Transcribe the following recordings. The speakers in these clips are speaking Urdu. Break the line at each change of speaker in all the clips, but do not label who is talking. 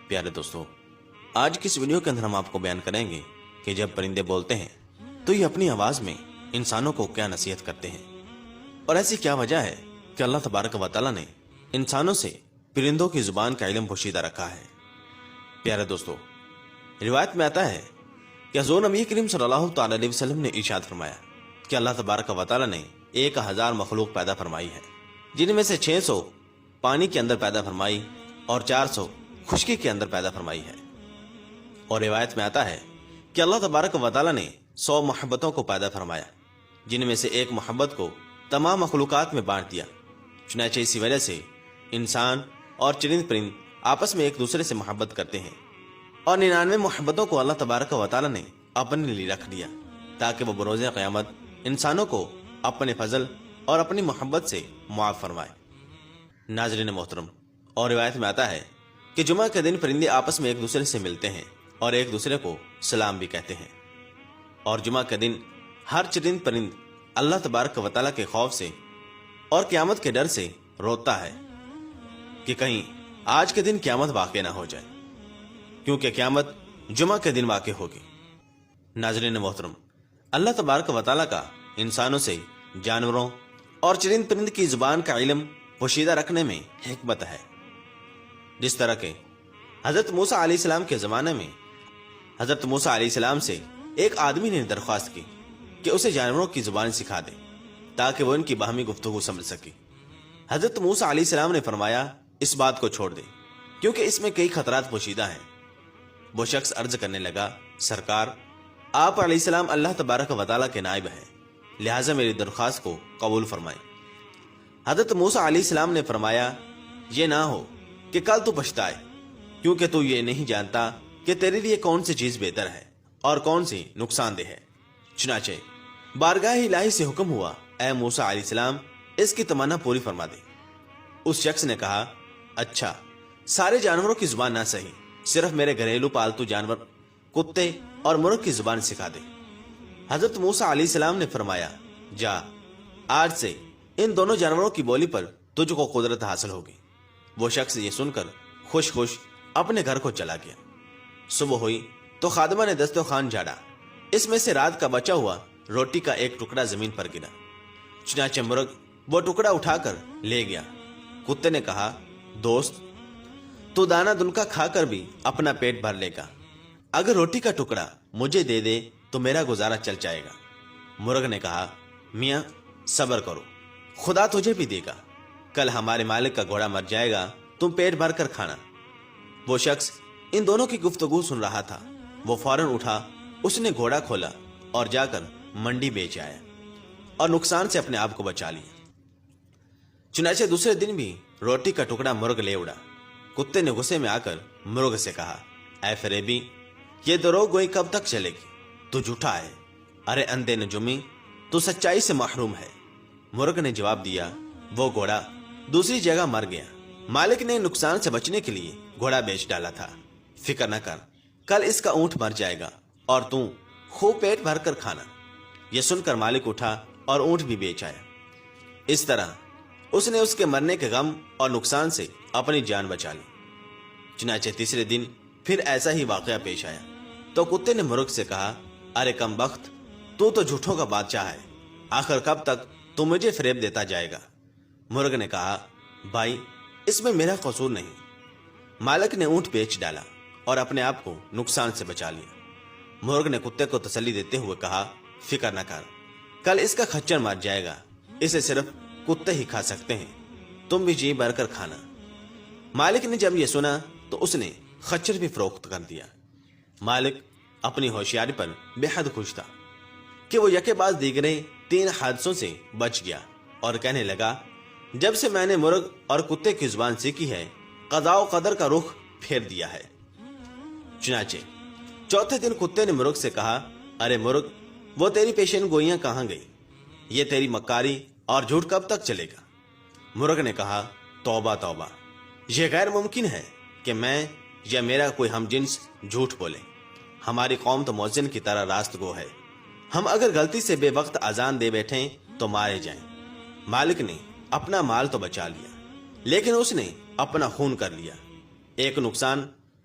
پیارے دوستو، آج کی اس ویڈیو کے اندر ہم آپ کو بیان کریں گے کہ جب پرندے بولتے ہیں تو یہ اپنی آواز میں انسانوں کو کیا نصیحت کرتے ہیں، اور ایسی کیا وجہ ہے کہ اللہ تبارک و تعالیٰ نے انسانوں سے پرندوں کی زبان کا علم پوشیدہ رکھا ہے۔ پیارے دوستو، روایت میں آتا ہے کہ حضور نبی کریم صلی اللہ تعالی علیہ وسلم نے ارشاد فرمایا کہ اللہ تبارک و تعالیٰ نے 1000 مخلوق پیدا فرمائی ہے، جن میں سے 600 پانی کے اندر پیدا فرمائی اور 400 خشکی کے اندر پیدا فرمائی ہے۔ اور روایت میں آتا ہے کہ اللہ تبارک و تعالیٰ نے 100 محبتوں کو پیدا فرمایا، جن میں سے ایک محبت کو تمام مخلوقات میں بانٹ دیا۔ چنانچہ اسی وجہ سے انسان اور چرند پرند آپس میں ایک دوسرے سے محبت کرتے ہیں، اور 99 محبتوں کو اللہ تبارک و تعالیٰ نے اپنے لیے رکھ دیا تاکہ وہ بروز قیامت انسانوں کو اپنے فضل اور اپنی محبت سے معاف فرمائے۔ ناظرین محترم، اور روایت میں آتا ہے کہ جمعہ کے دن پرندے آپس میں ایک دوسرے سے ملتے ہیں اور ایک دوسرے کو سلام بھی کہتے ہیں، اور جمعہ کے دن ہر چرند پرند اللہ تبارک و تعالیٰ کے خوف سے اور قیامت کے ڈر سے روتا ہے کہ کہیں آج کے دن قیامت واقع نہ ہو جائے، کیونکہ قیامت جمعہ کے دن واقع ہوگی۔ ناظرین محترم، اللہ تبارک و تعالیٰ کا انسانوں سے جانوروں اور چرند پرند کی زبان کا علم پوشیدہ رکھنے میں حکمت ہے۔ جس طرح کہ حضرت موسیٰ علیہ السلام کے زمانے میں حضرت موسیٰ علیہ السلام سے ایک آدمی نے درخواست کی کہ اسے جانوروں کی زبان سکھا دے تاکہ وہ ان کی باہمی گفتگو سمجھ سکے۔ حضرت موسیٰ علیہ السلام نے فرمایا اس بات کو چھوڑ دے، کیونکہ اس میں کئی خطرات پوشیدہ ہیں۔ وہ شخص عرض کرنے لگا، سرکار، آپ علیہ السلام اللہ تبارک و تعالیٰ کے نائب ہیں، لہٰذا میری درخواست کو قبول فرمائیں۔ حضرت موسیٰ علیہ السلام نے فرمایا، یہ نہ ہو کہ کل تو پچھتائے، کیونکہ تو یہ نہیں جانتا کہ تیرے لیے کون سی چیز بہتر ہے اور کون سی نقصان دہ ہے۔ چنانچہ بارگاہ الہی سے حکم ہوا، اے موسیٰ علیہ السلام، اس کی تمنا پوری فرما دے۔ اس شخص نے کہا، اچھا، سارے جانوروں کی زبان نہ صحیح، صرف میرے گھریلو پالتو جانور کتے اور مرغ کی زبان سکھا دے۔ حضرت موسیٰ علیہ السلام نے فرمایا، جا، آج سے ان دونوں جانوروں کی بولی پر تجھ کو قدرت حاصل ہوگی۔ وہ شخص یہ سن کر خوش خوش اپنے گھر کو چلا گیا۔ صبح ہوئی تو خادمہ نے دسترخوان جھاڑا، اس میں سے رات کا بچا ہوا روٹی کا ایک ٹکڑا زمین پر گرا۔ چنانچہ مرغ وہ ٹکڑا اٹھا کر لے گیا۔ کتے نے کہا، دوست، تو دانہ دنکا کھا کر بھی اپنا پیٹ بھر لے گا، اگر روٹی کا ٹکڑا مجھے دے دے تو میرا گزارا چل جائے گا۔ مرغ نے کہا، میاں صبر کرو، خدا تجھے بھی دے گا، کل ہمارے مالک کا گھوڑا مر جائے گا، تم پیٹ بھر کر کھانا۔ وہ شخص ان دونوں کی گفتگو سن رہا تھا، وہ فوراً اٹھا، اس نے گھوڑا کھولا اور جا کر منڈی بیچ آیا اور نقصان سے اپنے آپ کو بچا لیا۔ چنانچہ دوسرے دن بھی روٹی کا ٹکڑا مرغ لے اڑا۔ کتے نے غصے میں آ کر مرغ سے کہا، اے فریبی، یہ دروغ گوئی کب تک چلے گی؟ تو جھوٹا ہے، ارے اندھے نجومی، تو سچائی سے محروم ہے۔ مرغ نے جواب دیا، وہ گھوڑا دوسری جگہ مر گیا، مالک نے نقصان سے بچنے کے لیے گھوڑا بیچ ڈالا تھا، فکر نہ کر، کل اس کا اونٹ مر جائے گا اور تم خوب پیٹ بھر کر کھانا۔ یہ سن کر مالک اٹھا اور اونٹ بھی بیچ آیا۔ اس طرح اس نے اس کے مرنے کے غم اور نقصان سے اپنی جان بچا لی۔ چنانچہ تیسرے دن پھر ایسا ہی واقعہ پیش آیا تو کتے نے مرغ سے کہا، ارے کم بخت، تو جھوٹوں کا بادشاہ ہے، آخر کب تک تو مجھے فریب دیتا جائے گا؟ مرغ نے کہا، بھائی، اس میں میرا قصور نہیں، مالک نے اونٹ بیچ ڈالا اور اپنے آپ کو نقصان سے بچا لیا۔ مرغ نے کتے کو تسلی دیتے ہوئے کہا، فکر نہ کر، کل اس کا خچر مر جائے گا، اسے صرف کتے ہی کھا سکتے ہیں، تم بھی جی بھر کر کھانا۔ مالک نے جب یہ سنا تو اس نے خچر بھی فروخت کر دیا۔ مالک اپنی ہوشیاری پر بے حد خوش تھا کہ وہ یکے بعد دیگرے 3 حادثوں سے بچ گیا، اور کہنے لگا، جب سے میں نے مرغ اور کتے کی زبان سیکھی ہے، قضاء و قدر کا رخ پھیر دیا ہے۔ چنانچہ چوتھے دن کتے نے مرغ سے کہا، ارے مرغ، وہ تیری پیشین گوئیاں کہاں گئی؟ یہ تیری مکاری اور جھوٹ کب تک چلے گا؟ مرغ نے کہا، توبہ توبہ، یہ غیر ممکن ہے کہ میں یا میرا کوئی ہم جنس جھوٹ بولے، ہماری قوم تو مؤذن کی طرح راست گو ہے، ہم اگر غلطی سے بے وقت اذان دے بیٹھیں تو مارے جائیں۔ مالک نے اپنا مال تو بچا لیا، لیکن اس نے اپنا خون کر لیا۔ ایک نقصان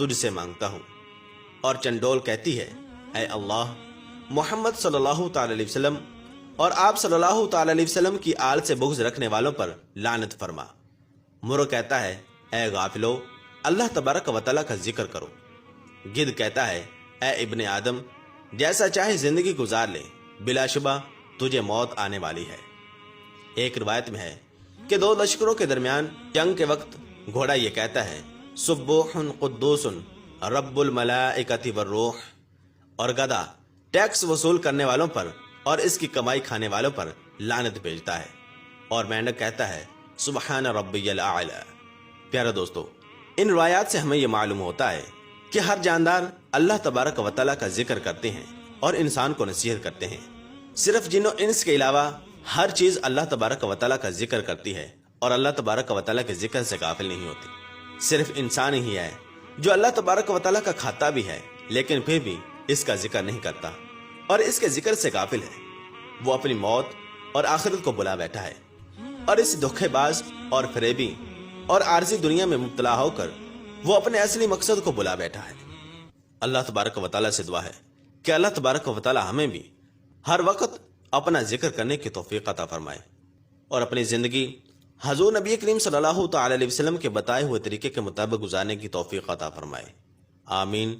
تجھ سے مانگتا ہوں۔ اور چنڈول کہتی ہے، اے اللہ، محمد صلی اللہ تعالی علیہ وسلم اور آپ صلی اللہ تعالی علیہ وسلم کی آل سے بغض رکھنے والوں پر لعنت فرما۔ مرغ کہتا ہے، اے غافلو، اللہ تبارک و تعالی کا ذکر کرو۔ گدھ کہتا ہے، اے ابن آدم، جیسا چاہے زندگی گزار لے، بلا شبہ تجھے موت آنے والی ہے۔ ایک روایت میں ہے کہ دو لشکروں کے درمیان جنگ کے وقت گھوڑا یہ کہتا ہے، سبوح قدوس رب الملائکۃ والروح، اور گدھا ٹیکس وصول کرنے والوں پر اور اس کی کمائی کھانے والوں پر لعنت بھیجتا ہے، اور مینڈک کہتا ہے، سبحان ربی الاعلی۔ پیارے دوستو، ان روایات سے ہمیں یہ معلوم ہوتا ہے کہ ہر جاندار اللہ تبارک و تعالی کا ذکر کرتے ہیں اور انسان کو نصیحت کرتے ہیں۔ صرف جن و انس کے علاوہ ہر چیز اللہ تبارک و تعالی کا ذکر کرتی ہے اور اللہ تبارک و تعالی کے ذکر سے غافل نہیں ہوتی۔ صرف انسان ہی ہے جو اللہ تبارک و تعالی کا کھاتا بھی ہے لیکن پھر بھی اس کا ذکر نہیں کرتا اور اس کے ذکر سے غافل ہے۔ وہ اپنی موت اور آخرت کو بلا بیٹھا ہے اور اس دھوکے باز اور فریبی اور عارضی دنیا میں مبتلا ہو کر وہ اپنے اصلی مقصد کو بلا بیٹھا ہے۔ اللہ تبارک و تعالی سے دعا ہے کہ اللہ تبارک و تعالی ہمیں بھی ہر وقت اپنا ذکر کرنے کی توفیق عطا فرمائے اور اپنی زندگی حضور نبی کریم صلی اللہ تعالی علیہ وسلم کے بتائے ہوئے طریقے کے مطابق گزارنے کی توفیق عطا فرمائے۔ آمین